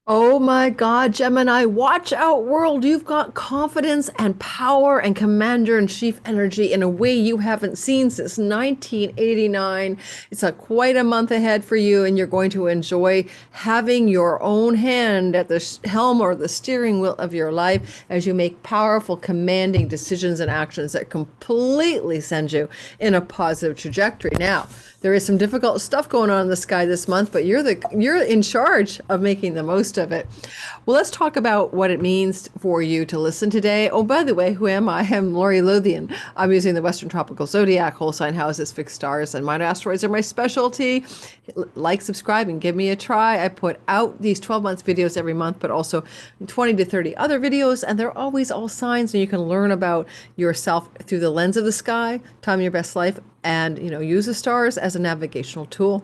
Oh my God, Gemini, watch out, world. You've got confidence and power and commander-in-chief energy in a way you haven't seen since 1989. It's quite a month ahead for you, and you're going to enjoy having your own hand at the helm or the steering wheel of your life as you make powerful, commanding decisions and actions that completely send you in a positive trajectory. Now, there is some difficult stuff going on in the sky this month, but you're in charge of making the most of it. Well, let's talk about what it means for you to listen today. Oh, by the way, who am I? I'm Lori Lothian. I'm using the Western Tropical Zodiac, whole sign houses, fixed stars, and minor asteroids are my specialty. Like, subscribe, and give me a try. I put out these 12-month videos every month, but also 20 to 30 other videos, and they're always all signs, and you can learn about yourself through the lens of the sky, time your best life, and use the stars as a navigational tool.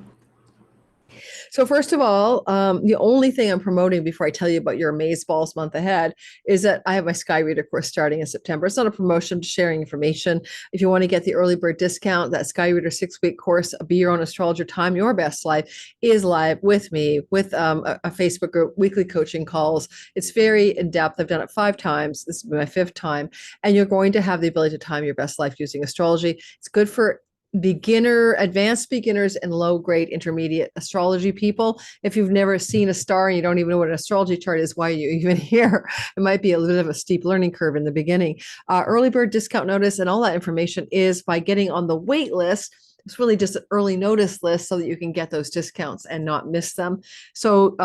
So first of all, the only thing I'm promoting before I tell you about your Amazeballs month ahead is that I have my Sky Reader course starting in September. It's not a promotion, just sharing information. If you want to get the early bird discount, that Sky Reader 6-week course, Be Your Own Astrologer, Time Your Best Life, is live with me, with a Facebook group, weekly coaching calls. It's very in depth. I've done it 5 times. This is my 5th time. And you're going to have the ability to time your best life using astrology. It's good for advanced beginners, and low grade intermediate astrology people. If you've never seen a star and you don't even know what an astrology chart is, why are you even here? It might be a little bit of a steep learning curve in the beginning. Early bird discount notice and all that information is by getting on the wait list. It's really just an early notice list so that you can get those discounts and not miss them. So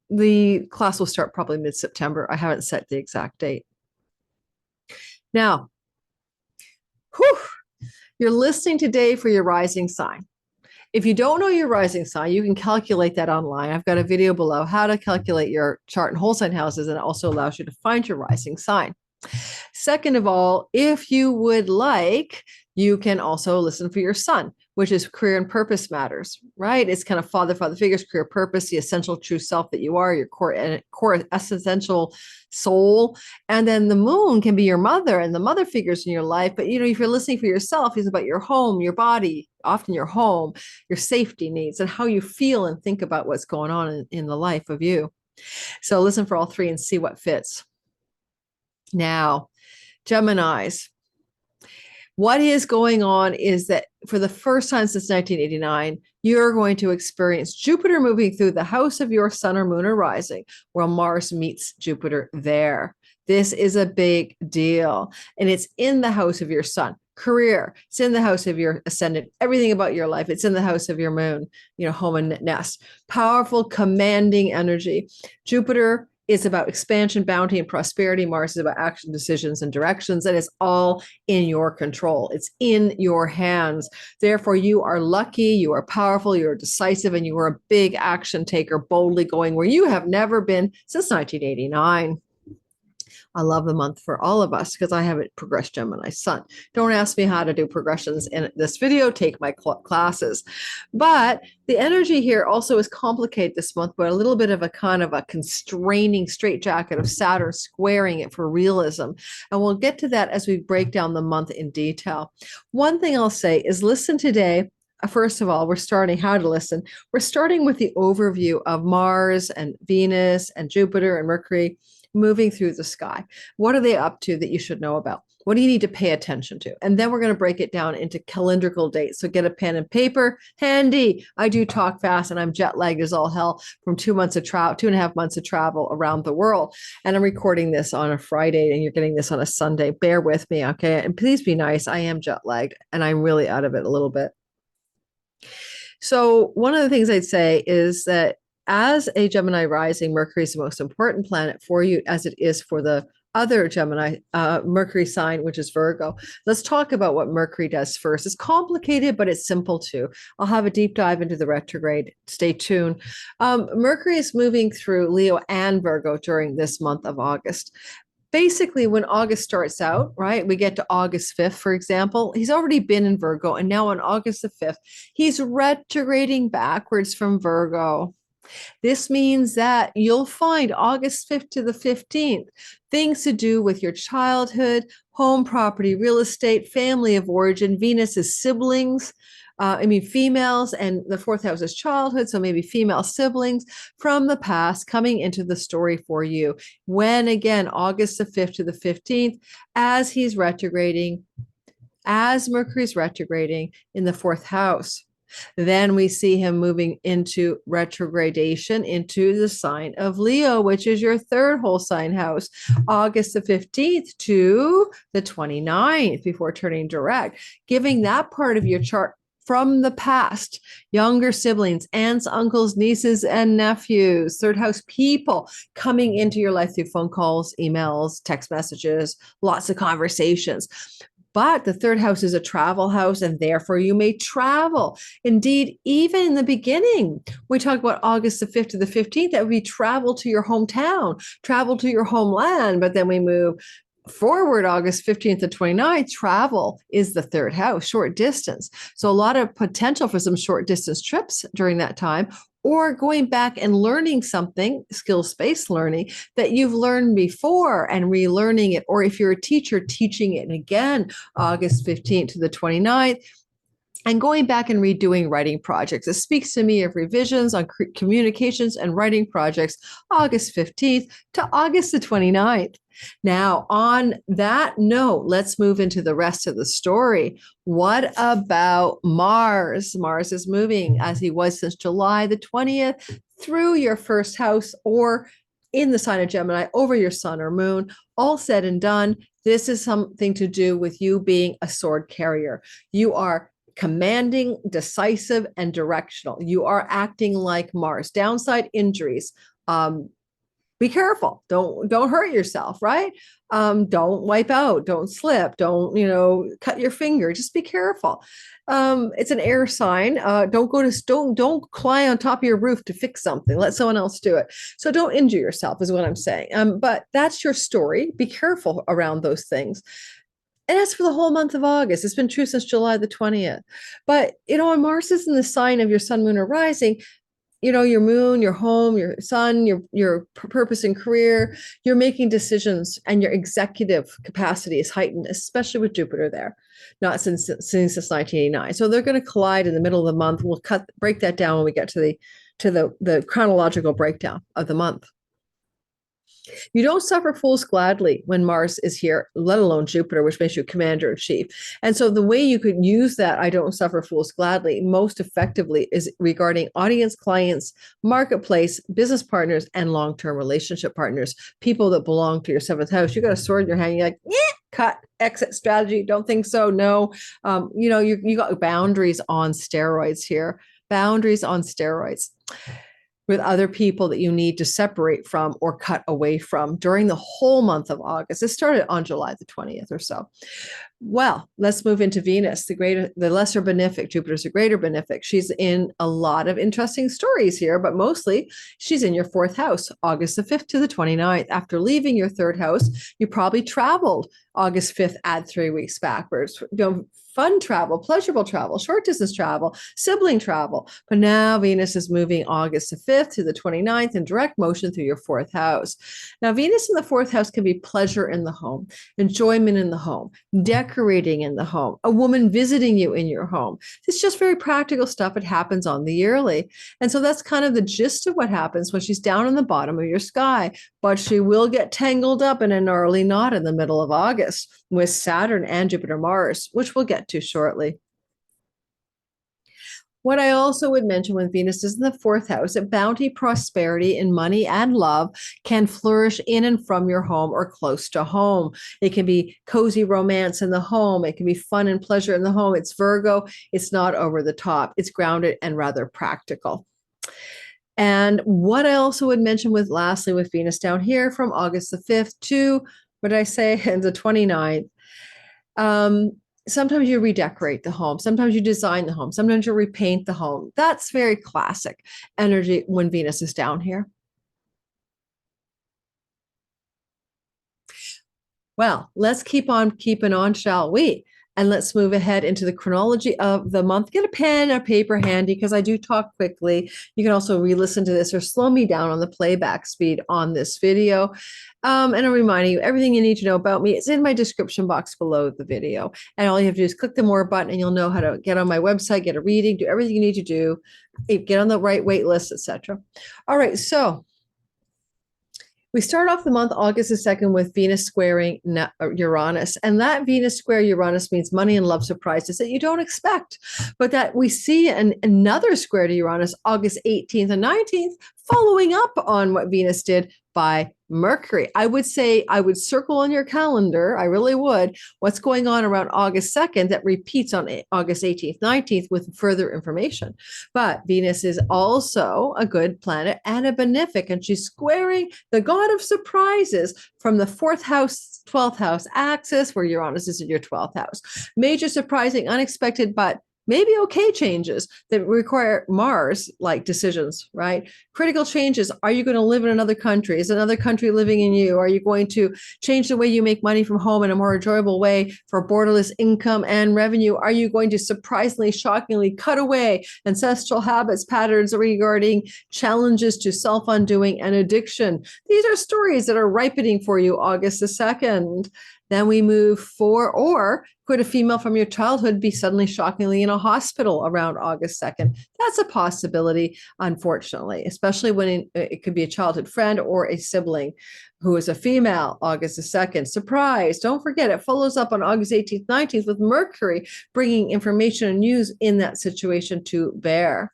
the class will start probably mid-September. I haven't set the exact date. Now, whew, you're listening today for your rising sign. If you don't know your rising sign, you can calculate that online. I've got a video below how to calculate your chart and whole sign houses, and it also allows you to find your rising sign. Second of all, if you would like, you can also listen for your sun, which is career and purpose matters, right? It's kind of father figures, career purpose, the essential true self that you are, your core essential soul. And then the moon can be your mother and the mother figures in your life. But, if you're listening for yourself, it's about your home, your body, often your home, your safety needs, and how you feel and think about what's going on in the life of you. So listen for all 3 and see what fits. Now, Geminis, what is going on is that for the first time since 1989, you're going to experience Jupiter moving through the house of your sun or moon or rising, where Mars meets Jupiter there. This is a big deal. And it's in the house of your sun. Career, it's in the house of your ascendant. Everything about your life, it's in the house of your moon, home and nest. Powerful, commanding energy. Jupiter is about expansion, bounty, and prosperity. Mars is about action, decisions, and directions. And it's all in your control. It's in your hands. Therefore, you are lucky, you are powerful, you are decisive, and you are a big action taker, boldly going where you have never been since 1989. I love the month for all of us because I have a progressed Gemini sun. Don't ask me how to do progressions in this video, take my classes. But the energy here also is complicated this month by a little bit of a kind of a constraining straitjacket of Saturn squaring it for realism. And we'll get to that as we break down the month in detail. One thing I'll say is listen today. First of all, we're starting how to listen. We're starting with the overview of Mars and Venus and Jupiter and Mercury moving through the sky. What are they up to that you should know about? What do you need to pay attention to? And then we're going to break it down into calendrical dates. So get a pen and paper handy. I do talk fast and I'm jet lagged as all hell from 2.5 months of travel around the world. And I'm recording this on a Friday and you're getting this on a Sunday. Bear with me, okay? And please be nice. I am jet lagged and I'm really out of it a little bit. So one of the things I'd say is that as a Gemini rising, Mercury is the most important planet for you, as it is for the other Gemini Mercury sign, which is Virgo. Let's talk about what Mercury does first. It's complicated, but it's simple too. I'll have a deep dive into the retrograde. Stay tuned. Mercury is moving through Leo and Virgo during this month of August. Basically, when August starts out, right, we get to August 5th, for example, he's already been in Virgo. And now on August the 5th, he's retrograding backwards from Virgo. This means that you'll find August 5th to the 15th, things to do with your childhood, home property, real estate, family of origin, Venus's siblings, Females, and the fourth house is childhood. So maybe female siblings from the past coming into the story for you. When again, August the 5th to the 15th, as he's retrograding, as Mercury's retrograding in the fourth house. Then we see him moving into retrogradation into the sign of Leo, which is your third whole sign house, August the 15th to the 29th before turning direct, giving that part of your chart from the past, younger siblings, aunts, uncles, nieces, and nephews, third house people coming into your life through phone calls, emails, text messages, lots of conversations. But the third house is a travel house, and therefore you may travel. Indeed, even in the beginning, we talk about August the 5th to the 15th, that would be travel to your hometown, travel to your homeland. But then we move forward, August 15th to 29th, travel is the third house, short distance. So a lot of potential for some short distance trips during that time, or going back and learning something, skill-based learning that you've learned before and relearning it. Or if you're a teacher, teaching it again, August 15th to the 29th. And going back and redoing writing projects. It speaks to me of revisions on communications and writing projects, August 15th to August the 29th. Now, on that note, let's move into the rest of the story. What about Mars? Mars is moving as he was since July the 20th through your first house, or in the sign of Gemini, over your sun or moon. All said and done, this is something to do with you being a sword carrier. You are commanding, decisive, and directional. You are acting like Mars. Downside, injuries. Be careful. Don't hurt yourself, right? Don't wipe out. Don't slip. Don't cut your finger. Just be careful. It's an air sign. Don't climb on top of your roof to fix something. Let someone else do it. So don't injure yourself, is what I'm saying. But that's your story. Be careful around those things. And that's for the whole month of August. It's been true since July the 20th. But, when Mars is in the sign of your sun, moon, or rising, your moon, your home, your sun, your purpose and career, you're making decisions, and your executive capacity is heightened, especially with Jupiter there, not since 1989. So they're going to collide in the middle of the month. We'll break that down when we get to the chronological breakdown of the month. You don't suffer fools gladly when Mars is here, let alone Jupiter, which makes you commander in chief. And so the way you could use that I don't suffer fools gladly most effectively is regarding audience, clients, marketplace, business partners, and long-term relationship partners, people that belong to your seventh house. You got a sword in your hand, you're like, cut, exit strategy. Don't think so. No. You got boundaries on steroids here. Boundaries on steroids with other people that you need to separate from or cut away from during the whole month of August. It started on July the 20th or so. Well, let's move into Venus, the lesser benefic. Jupiter's a greater benefic. She's in a lot of interesting stories here, but mostly she's in your fourth house, August the 5th to the 29th. After leaving your third house, you probably traveled August 5th, add 3 weeks backwards. Fun travel, pleasurable travel, short distance travel, sibling travel. But now Venus is moving August the 5th to the 29th in direct motion through your fourth house. Now, Venus in the fourth house can be pleasure in the home, enjoyment in the home, decorating in the home, a woman visiting you in your home. It's just very practical stuff. It happens on the yearly. And so that's kind of the gist of what happens when she's down in the bottom of your sky. But she will get tangled up in a gnarly knot in the middle of August with Saturn and Jupiter Mars, which we'll get to shortly. What I also would mention when Venus is in the fourth house, that bounty, prosperity, and money and love can flourish in and from your home or close to home. It can be cozy romance in the home. It can be fun and pleasure in the home. It's Virgo. It's not over the top. It's grounded and rather practical. And what I also would mention lastly with Venus down here from August the 5th to, what did I say, and the 29th, sometimes you redecorate the home. Sometimes you design the home. Sometimes you repaint the home. That's very classic energy when Venus is down here. Well, let's keep on keeping on, shall we? And let's move ahead into the chronology of the month. Get a pen or paper handy because I do talk quickly. You can also re-listen to this or slow me down on the playback speed on this video. And I'm reminding you, everything you need to know about me is in my description box below the video. And all you have to do is click the more button and you'll know how to get on my website, get a reading, do everything you need to do, get on the right wait list, etc. All right, so we start off the month, August the 2nd, with Venus squaring Uranus. And that Venus square Uranus means money and love surprises that you don't expect. But that we see another square to Uranus, August 18th and 19th, following up on what Venus did by Mercury. I would say I would circle on your calendar, I really would, what's going on around August 2nd that repeats on August 18th, 19th with further information. But Venus is also a good planet and a benefic, and she's squaring the god of surprises from the 4th house, 12th house axis, where Uranus is in your 12th house. Major, surprising, unexpected, but maybe okay changes that require Mars-like decisions, right? Critical changes. Are you going to live in another country? Is another country living in you? Are you going to change the way you make money from home in a more enjoyable way for borderless income and revenue? Are you going to surprisingly, shockingly cut away ancestral habits, patterns regarding challenges to self-undoing and addiction? These are stories that are ripening for you August the 2nd. Then we move forward, or could a female from your childhood be suddenly shockingly in a hospital around August 2nd? That's a possibility, unfortunately, especially when it could be a childhood friend or a sibling who is a female, August the 2nd. Surprise. Don't forget, it follows up on August 18th, 19th with Mercury bringing information and news in that situation to bear.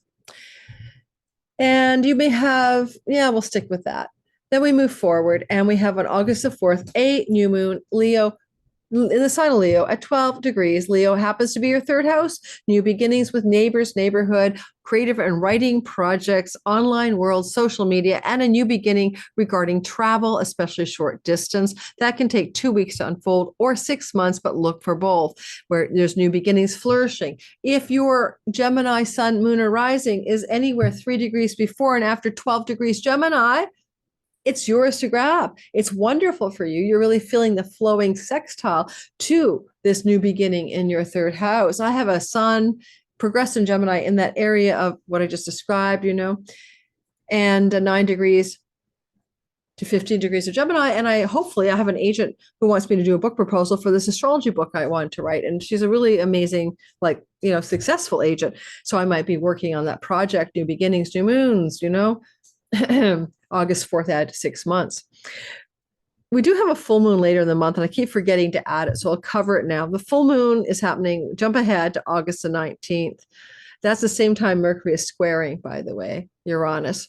And you may have, we'll stick with that. Then we move forward and we have on August the 4th, a new moon, Leo, in the sign of Leo at 12 degrees. Leo happens to be your 3rd house, new beginnings with neighbors, neighborhood, creative and writing projects, online world, social media, and a new beginning regarding travel, especially short distance. That can take 2 weeks to unfold or 6 months, but look for both, where there's new beginnings flourishing. If your Gemini sun, moon, or rising is anywhere 3 degrees before and after 12 degrees Gemini, it's yours to grab. It's wonderful for you. You're really feeling the flowing sextile to this new beginning in your 3rd house. I have a sun progressed in Gemini in that area of what I just described, and 9 degrees to 15 degrees of Gemini. And hopefully I have an agent who wants me to do a book proposal for this astrology book I want to write. And she's a really amazing, successful agent. So I might be working on that project, new beginnings, new moons, August 4th, add 6 months. We do have a full moon later in the month, and I keep forgetting to add it, so I'll cover it now. The full moon is happening, jump ahead to August the 19th. That's the same time Mercury is squaring, by the way, Uranus.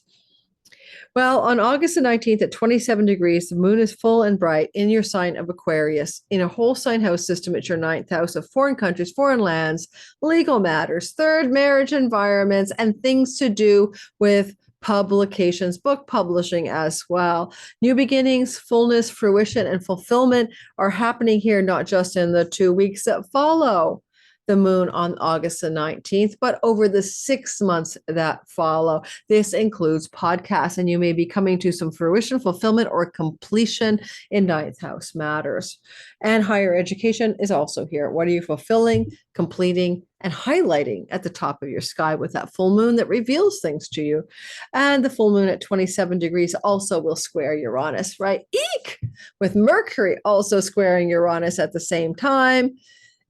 Well, on August the 19th at 27 degrees, the moon is full and bright in your sign of Aquarius. In a whole sign house system, it's your 9th house of foreign countries, foreign lands, legal matters, third marriage environments, and things to do with publications, book publishing as well. New beginnings, fullness, fruition, and fulfillment are happening here, not just in the 2 weeks that follow the moon on August the 19th, but over the 6 months that follow. This includes podcasts, and you may be coming to some fruition, fulfillment, or completion in 9th house matters. And higher education is also here. What are you fulfilling, completing, and highlighting at the top of your sky with that full moon that reveals things to you? And the full moon at 27 degrees also will square Uranus, right? Eek! With Mercury also squaring Uranus at the same time.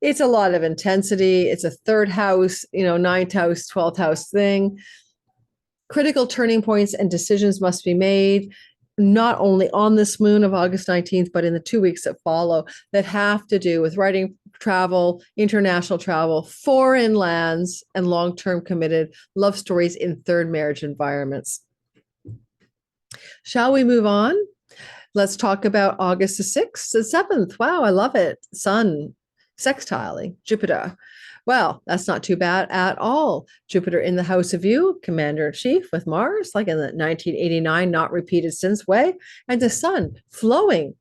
It's a lot of intensity. It's a 3rd house, 9th house, 12th house thing. Critical turning points and decisions must be made, not only on this moon of August 19th, but in the 2 weeks that follow, that have to do with writing, travel, international travel, foreign lands, and long-term committed love stories in 3rd marriage environments. Shall we move on? Let's talk about August the 6th and 7th. Wow, I love it. Sun sextiling Jupiter. Well, that's not too bad at all. Jupiter in the house of you, commander-in-chief with Mars, like in the 1989, not repeated since way, and the sun flowing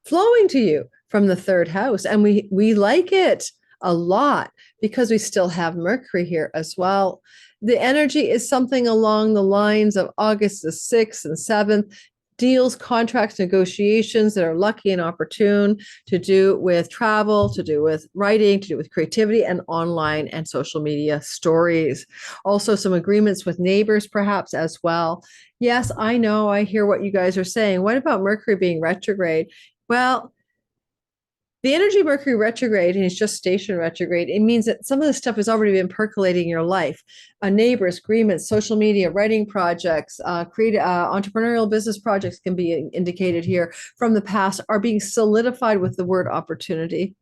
to you from the 3rd house. And we like it a lot because we still have Mercury here as well. The energy is something along the lines of August the 6th and 7th. deals, contracts, negotiations that are lucky and opportune, to do with travel, to do with writing, to do with creativity and online and social media stories. Also, some agreements with neighbors, perhaps, as well. Yes, I know. I hear what you guys are saying. What about Mercury being retrograde? Well, the energy of Mercury retrograde, and it's just station retrograde, it means that some of this stuff has already been percolating in your life. Neighbors, agreements, social media, writing projects, entrepreneurial business projects can be indicated here from the past, are being solidified with the word opportunity.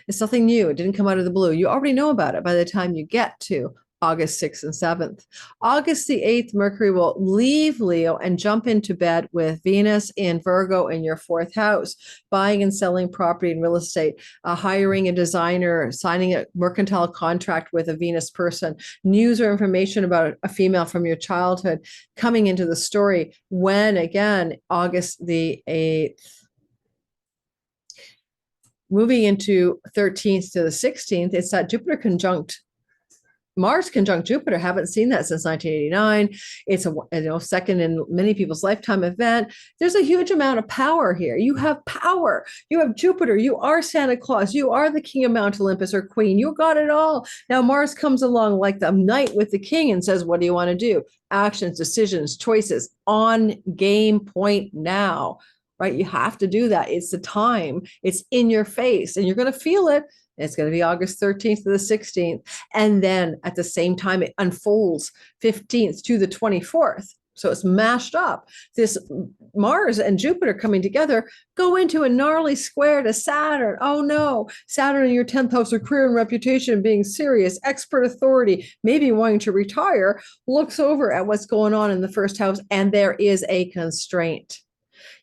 It's nothing new. It didn't come out of the blue. You already know about it by the time you get to August 6th and 7th. August the 8th, Mercury will leave Leo and jump into bed with Venus in Virgo in your fourth house, buying and selling property and real estate, hiring a designer, signing a mercantile contract with a Venus person, news or information about a female from your childhood coming into the story when, again, August the 8th. Moving into 13th to the 16th, it's that Jupiter conjunct Mars conjunct Jupiter. Haven't seen that since 1989. It's a second in many people's lifetime event. There's a huge amount of power here. You have power. You have Jupiter. You are Santa Claus. You are the king of Mount Olympus or queen. You got it all. Now Mars comes along like the knight with the king and says, what do you want to do? Actions, decisions, choices on game point now, right? You have to do that. It's the time. It's in your face and you're going to feel it. It's going to be August 13th to the 16th. And then at the same time, it unfolds 15th to the 24th. So it's mashed up. This Mars and Jupiter coming together go into a gnarly square to Saturn. Oh no, Saturn in your 10th house of career and reputation, being serious, expert authority, maybe wanting to retire, looks over at what's going on in the first house, and there is a constraint.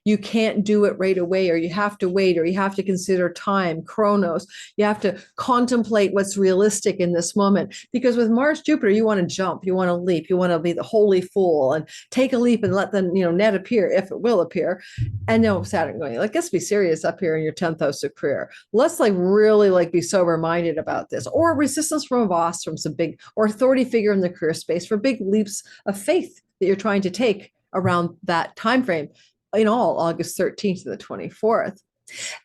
You can't do it right away, or you have to wait, or you have to consider time, chronos. You have to contemplate what's realistic in this moment. Because with Mars, Jupiter, you want to jump, you want to leap, you want to be the holy fool and take a leap and let the net appear, if it will appear. And no, Saturn going, like, let's be serious up here in your 10th house of career. Let's really be sober-minded about this. Or resistance from a boss, from some big, or authority figure in the career space for big leaps of faith that you're trying to take around that time frame. In all, August 13th to the 24th.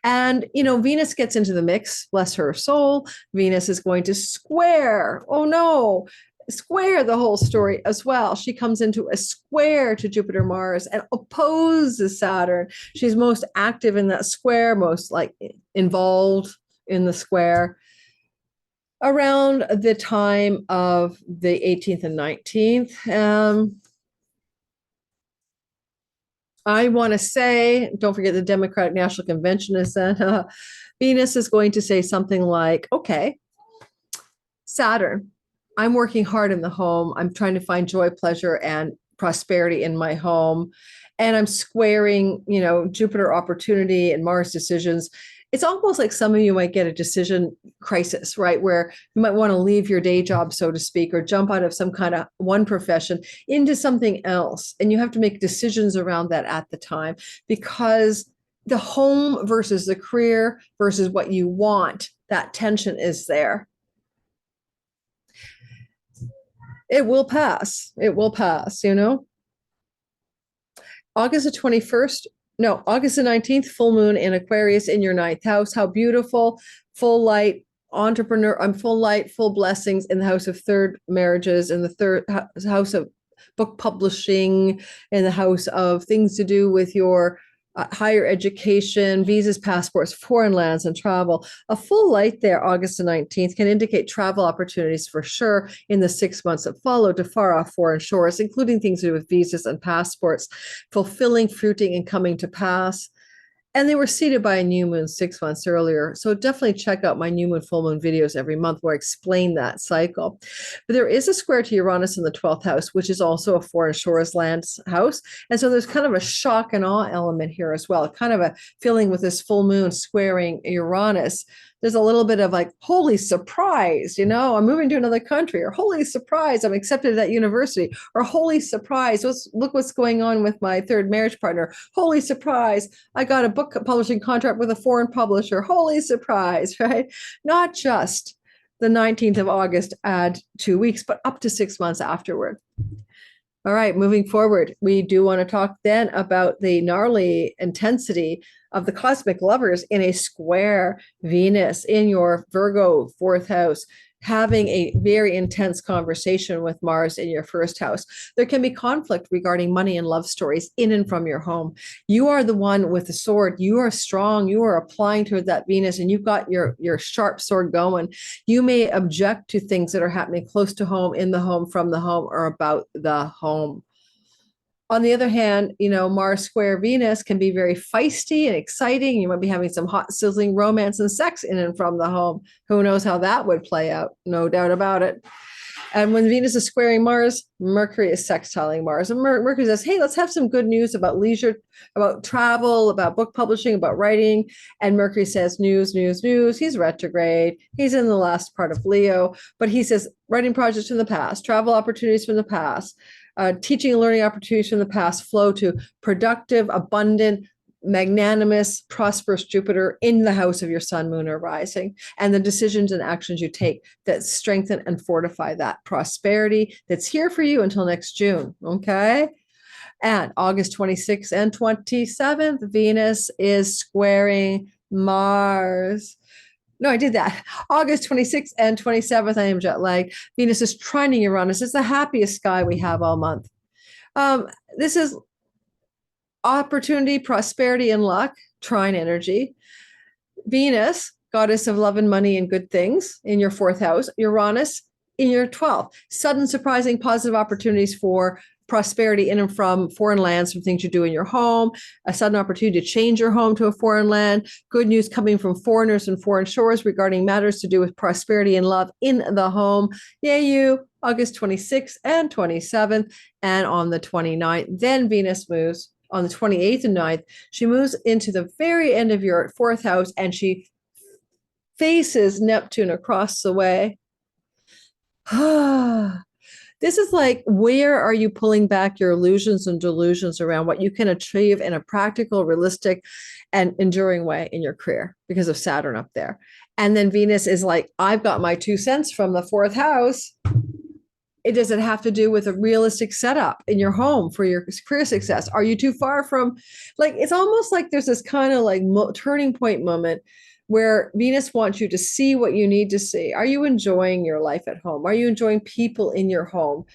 And, Venus gets into the mix, bless her soul. Venus is going to square the whole story as well. She comes into a square to Jupiter, Mars, and opposes Saturn. She's most active in that square, most involved in the square around the time of the 18th and 19th. I want to say, don't forget the Democratic National Convention is then. Venus is going to say something like, okay, Saturn, I'm working hard in the home. I'm trying to find joy, pleasure, and prosperity in my home. And I'm squaring, Jupiter opportunity and Mars decisions. It's almost like some of you might get a decision crisis, right? Where you might want to leave your day job, so to speak, or jump out of some kind of one profession into something else. And you have to make decisions around that at the time, because the home versus the career versus what you want, that tension is there. It will pass. It will pass, August the 21st. No, August the 19th, full moon in Aquarius in your 9th house. How beautiful, full light, entrepreneur, full light, full blessings in the house of third marriages, in the third house of book publishing, in the house of things to do with your higher education, visas, passports, foreign lands, and travel. A full light there, August the 19th, can indicate travel opportunities for sure in the 6 months that follow to far off foreign shores, including things to do with visas and passports, fulfilling, fruiting, and coming to pass. And they were seeded by a new moon 6 months earlier. So definitely check out my new moon, full moon videos every month where I explain that cycle. But there is a square to Uranus in the 12th house, which is also a foreign shores lands house. And so there's kind of a shock and awe element here as well, kind of a feeling with this full moon squaring Uranus. There's a little bit of like, holy surprise, I'm moving to another country, or holy surprise, I'm accepted at that university, or holy surprise, look what's going on with my third marriage partner. Holy surprise, I got a book publishing contract with a foreign publisher. Holy surprise, right? Not just the 19th of August, add 2 weeks, but up to 6 months afterward. All right, moving forward, we do want to talk then about the gnarly intensity of the cosmic lovers in a square Venus in your Virgo fourth house, having a very intense conversation with Mars in your first house. There can be conflict regarding money and love stories in and from your home. You are the one with the sword. You are strong. You are applying toward that Venus, and you've got your sharp sword going. You may object to things that are happening close to home, in the home, from the home, or about the home. On the other hand, Mars square Venus can be very feisty and exciting. You might be having some hot, sizzling romance and sex in and from the home. Who knows how that would play out? No doubt about it. And when Venus is squaring Mars, Mercury is sextiling Mars. And Mercury says, hey, let's have some good news about leisure, about travel, about book publishing, about writing. And Mercury says, news, news, news. He's retrograde. He's in the last part of Leo. But he says, writing projects from the past, travel opportunities from the past, teaching and learning opportunities from the past flow to productive, abundant, magnanimous, prosperous Jupiter in the house of your sun, moon, or rising, and the decisions and actions you take that strengthen and fortify that prosperity that's here for you until next June. Okay. And August 26th and 27th, Venus is squaring Mars. No, I did that. August 26th and 27th, I am jet lagged. Venus is trining Uranus. It's the happiest sky we have all month. This is opportunity, prosperity, and luck, trine energy. Venus, goddess of love and money and good things, in your fourth house. Uranus in your 12th. Sudden, surprising, positive opportunities for prosperity in and from foreign lands, from things you do in your home, a sudden opportunity to change your home to a foreign land, good news coming from foreigners and foreign shores regarding matters to do with prosperity and love in the home. Yay, you. August 26th and 27th. And on the 29th, then Venus moves. On the 28th and 9th, she moves into the very end of your fourth house, and she faces Neptune across the way. This is like, where are you pulling back your illusions and delusions around what you can achieve in a practical, realistic, and enduring way in your career because of Saturn up there? And then Venus is like, I've got my 2 cents from the fourth house. Does it have to do with a realistic setup in your home for your career success? Are you too far from, like, it's almost like there's this kind of like turning point moment where Venus wants you to see what you need to see. Are you enjoying your life at home? Are you enjoying people in your home?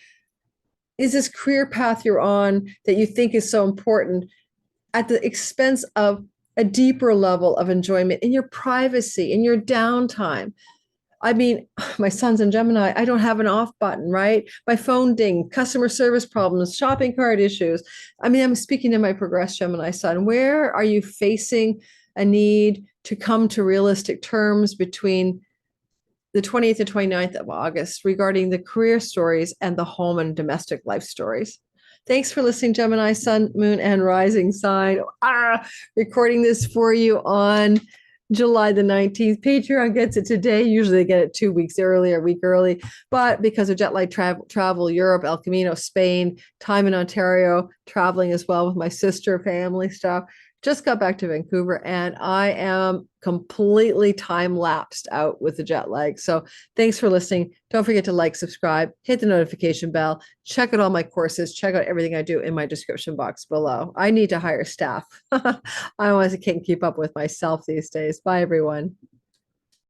Is this career path you're on that you think is so important at the expense of a deeper level of enjoyment in your privacy, in your downtime? I mean, my son's in Gemini. I don't have an off button, right? My phone ding, customer service problems, shopping cart issues. I mean, I'm speaking to my progressed Gemini son. Where are you facing a need to come to realistic terms between the 20th and 29th of August regarding the career stories and the home and domestic life stories? Thanks for listening, Gemini, sun, moon, and rising sign. Recording this for you on July the 19th. Patreon gets it today. Usually they get it 2 weeks early or a week early, but because of jet lag travel, Europe, El Camino, Spain, time in Ontario, traveling as well with my sister, family stuff, just got back to Vancouver, and I am completely time lapsed out with the jet lag. So thanks for listening. Don't forget to like, subscribe, hit the notification bell, check out all my courses, check out everything I do in my description box below. I need to hire staff. I honestly can't keep up with myself these days. Bye, everyone.